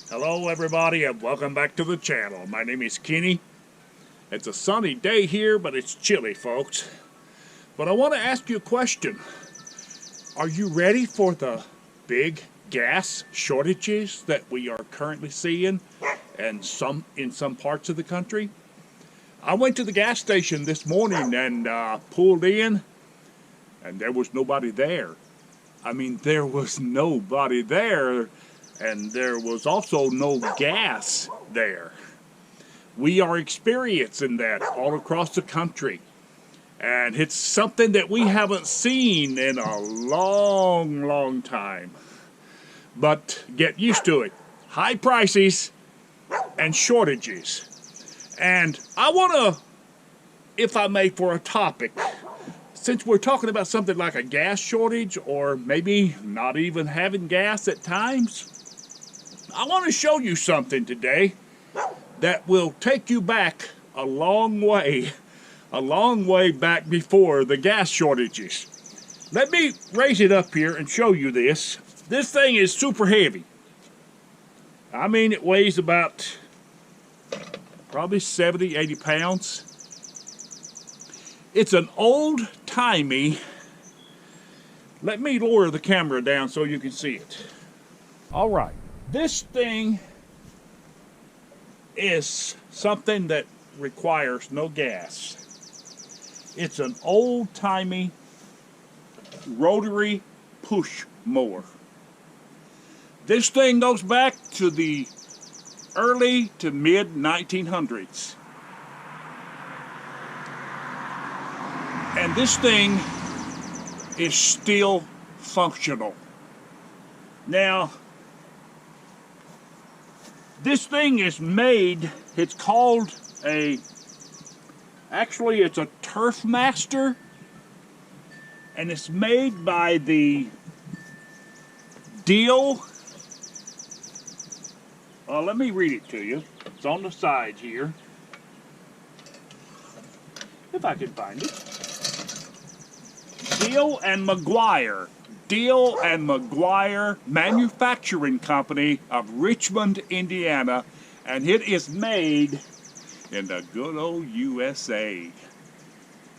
Hello everybody and welcome back to the channel. My name is Kenny. It's a sunny day here, but it's chilly, folks. But I want to ask you a question. Are you ready for the big gas shortages that we are currently seeing and in some parts of the country? I went to the gas station this morning and pulled in, and there was nobody there. I mean, there was nobody there. And there was also no gas there. We are experiencing that all across the country. And it's something that we haven't seen in a long time. But get used to it. High prices and shortages. And I want to, if I may, for a topic, since we're talking about something like a gas shortage or maybe not even having gas at times, I want to show you something today that will take you back a long way back before the gas shortages. Let me raise it up here and show you this. This thing is super heavy. I mean, it weighs about probably 70, 80 pounds. It's an old-timey, let me lower the camera down so you can see it. All right. This thing is something that requires no gas. It's an old-timey rotary push mower. This thing goes back to the early to mid 1900s. And this thing is still functional. Now, this thing is made, it's called actually it's a Turf Master, and it's made by the Deal, let me read it to you. It's on the side here, if I can find it. Deal and McGuire Manufacturing Company of Richmond, Indiana, and it is made in the good old USA.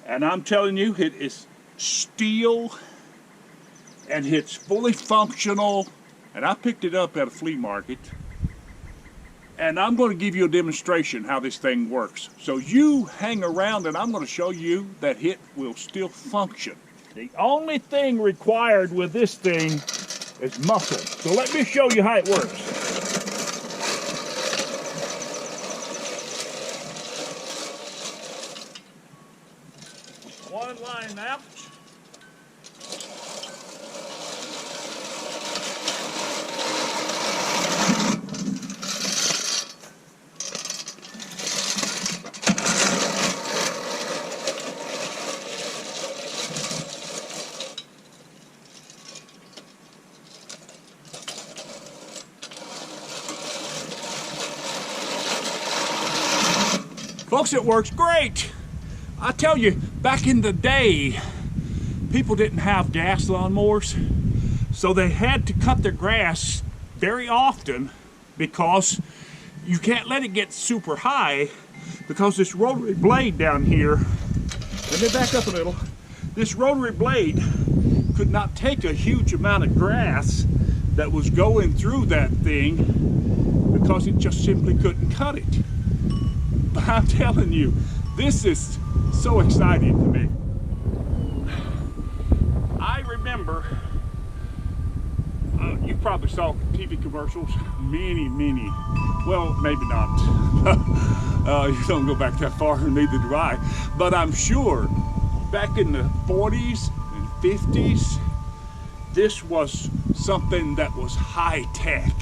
And I'm telling you, it is steel, and it's fully functional, and I picked it up at a flea market, and I'm going to give you a demonstration how this thing works. So you hang around, and I'm going to show you that it will still function. The only thing required with this thing is muscle. So let me show you how it works. One line out. Folks, it works great. I tell you, back in the day, people didn't have gas lawnmowers, so they had to cut their grass very often because you can't let it get super high because this rotary blade down here, let me back up a little, this rotary blade could not take a huge amount of grass that was going through that thing because it just simply couldn't cut it. But I'm telling you, this is so exciting to me. I remember, you probably saw TV commercials, many, well, maybe not. You don't go back that far, neither do I. But I'm sure back in the 40s and 50s, this was something that was high tech.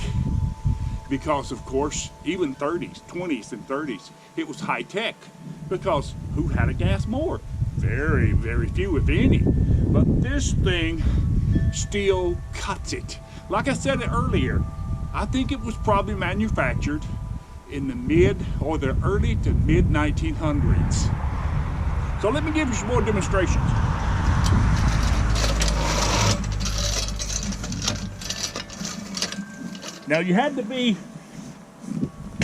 Because, of course, even 30s, 20s, and 30s, it was high tech. Because who had a gas mower? Very, very few, if any. But this thing still cuts it. Like I said earlier, I think it was probably manufactured in the mid or the early to mid 1900s. So let me give you some more demonstrations. Now you had to be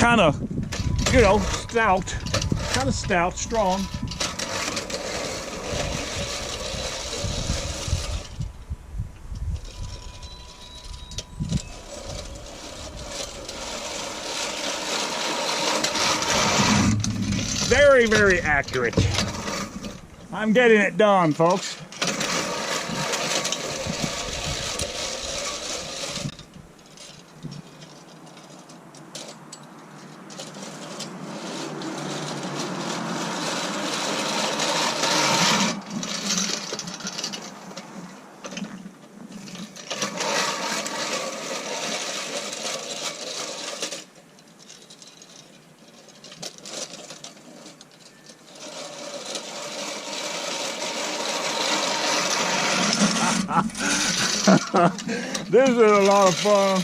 kind of, you know, stout, strong. Very, very accurate. I'm getting it done, folks. This is a lot of fun.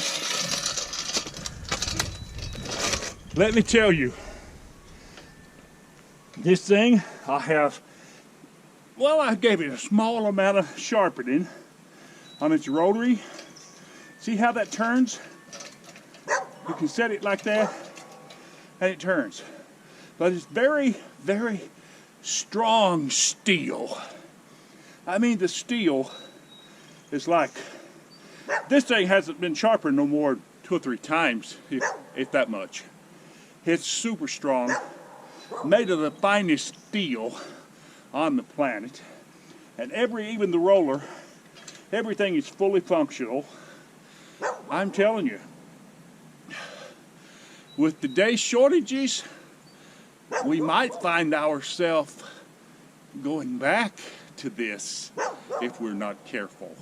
Let me tell you, this thing I gave it a small amount of sharpening on its rotary. See how that turns? You can set it like that and it turns. But it's very, very strong steel. I mean, the steel is like, this thing hasn't been sharpened no more than 2 or 3 times, if that much. It's super strong, made of the finest steel on the planet. And even the roller, everything is fully functional. I'm telling you, with today's shortages, we might find ourselves going back to this if we're not careful.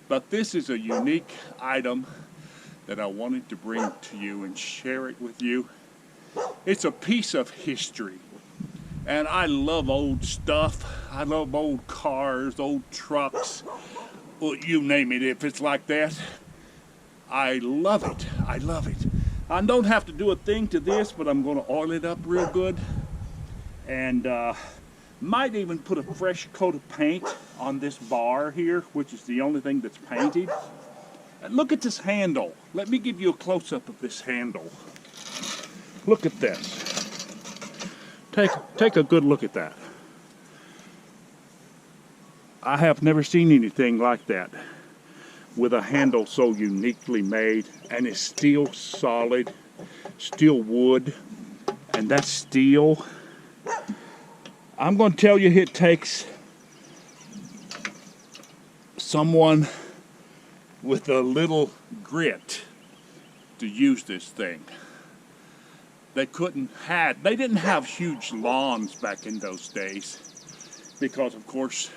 But this is a unique item that I wanted to bring to you and share it with you. It's a piece of history. And I love old stuff. I love old cars, old trucks. Well, you name it, if it's like that. I love it. I love it. I don't have to do a thing to this, but I'm going to oil it up real good. And might even put a fresh coat of paint on this bar here, which is the only thing that's painted. And look at this handle. Let me give you a close-up of this handle. Look at this. Take a good look at that. I have never seen anything like that with a handle so uniquely made, and it's still solid, still wood, and that's steel. I'm going to tell you, it takes someone with a little grit to use this thing. They didn't have huge lawns back in those days because, of course,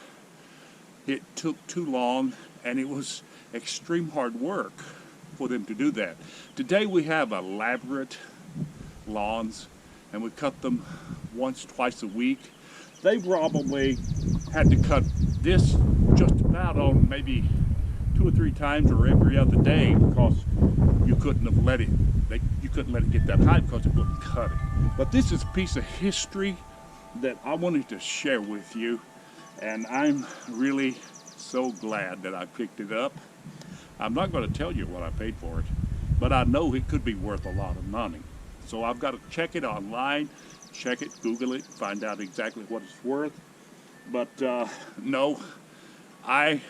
it took too long and it was extreme hard work for them to do that. Today we have elaborate lawns and we cut them once, twice a week. They probably had to cut this just about on maybe 2 or 3 times or every other day because you couldn't let it get that high because it wouldn't cut it. But this is a piece of history that I wanted to share with you, and I'm really so glad that I picked it up. I'm not going to tell you what I paid for it, but I know it could be worth a lot of money. So I've got to check it online, check it, Google it, find out exactly what it's worth. But no, I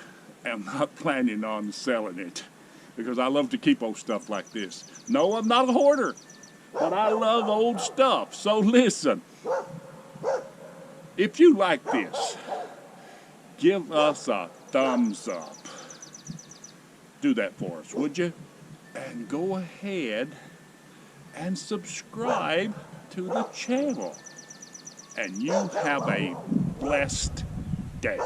am not planning on selling it because I love to keep old stuff like this. No, I'm not a hoarder, but I love old stuff. So listen, if you like this, give us a thumbs up. Do that for us, would you? And go ahead and subscribe to the channel. And you have a blessed day.